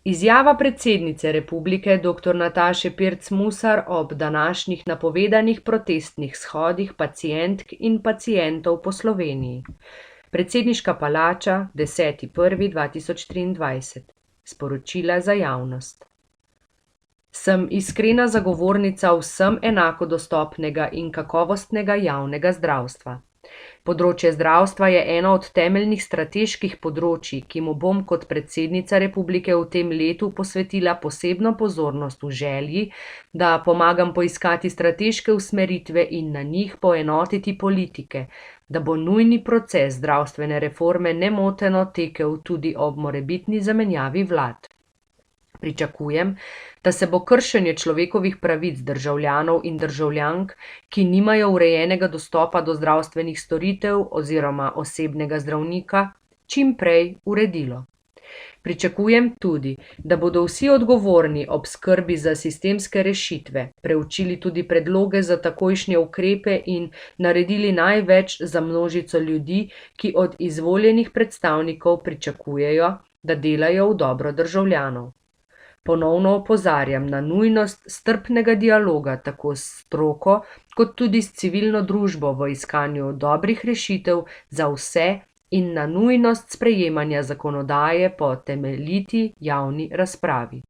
Izjava predsednice republike dr. Nataše Pirc Musar ob današnjih napovedanih protestnih shodih pacientk in pacientov po Sloveniji. Predsedniška palača, 10.1.2023. Sporočila za javnost. Sem iskrena zagovornica vsem enako dostopnega in kakovostnega javnega zdravstva. Področje zdravstva je eno od temeljnih strateških področij, ki mu bom kot predsednica republike v tem letu posvetila posebno pozornost v želji, da pomagam poiskati strateške usmeritve in na njih poenotiti politike, da bo nujni proces zdravstvene reforme nemoteno tekel tudi ob morebitni zamenjavi vlad. Pričakujem, da se bo kršenje človekovih pravic državljanov in državljank, ki nimajo urejenega dostopa do zdravstvenih storitev oziroma osebnega zdravnika, čim prej uredilo. Pričakujem tudi, da bodo vsi odgovorni ob skrbi za sistemske rešitve preučili tudi predloge za takojšnje ukrepe in naredili največ za množico ljudi, ki od izvoljenih predstavnikov pričakujejo, da delajo v dobro državljanov. Ponovno opozarjam na nujnost strpnega dialoga tako s stroko, kot tudi s civilno družbo v iskanju dobrih rešitev za vse in na nujnost sprejemanja zakonodaje po temeljiti javni razpravi.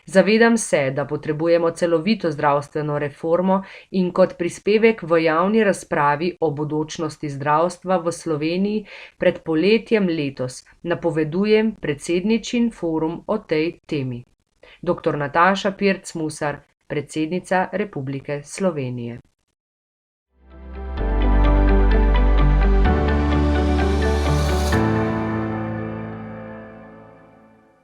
Zavedam se, da potrebujemo celovito zdravstveno reformo in kot prispevek v javni razpravi o bodočnosti zdravstva v Sloveniji pred poletjem letos napovedujem predsedničin forum o tej temi. Dr. Nataša Pirc Musar, predsednica Republike Slovenije.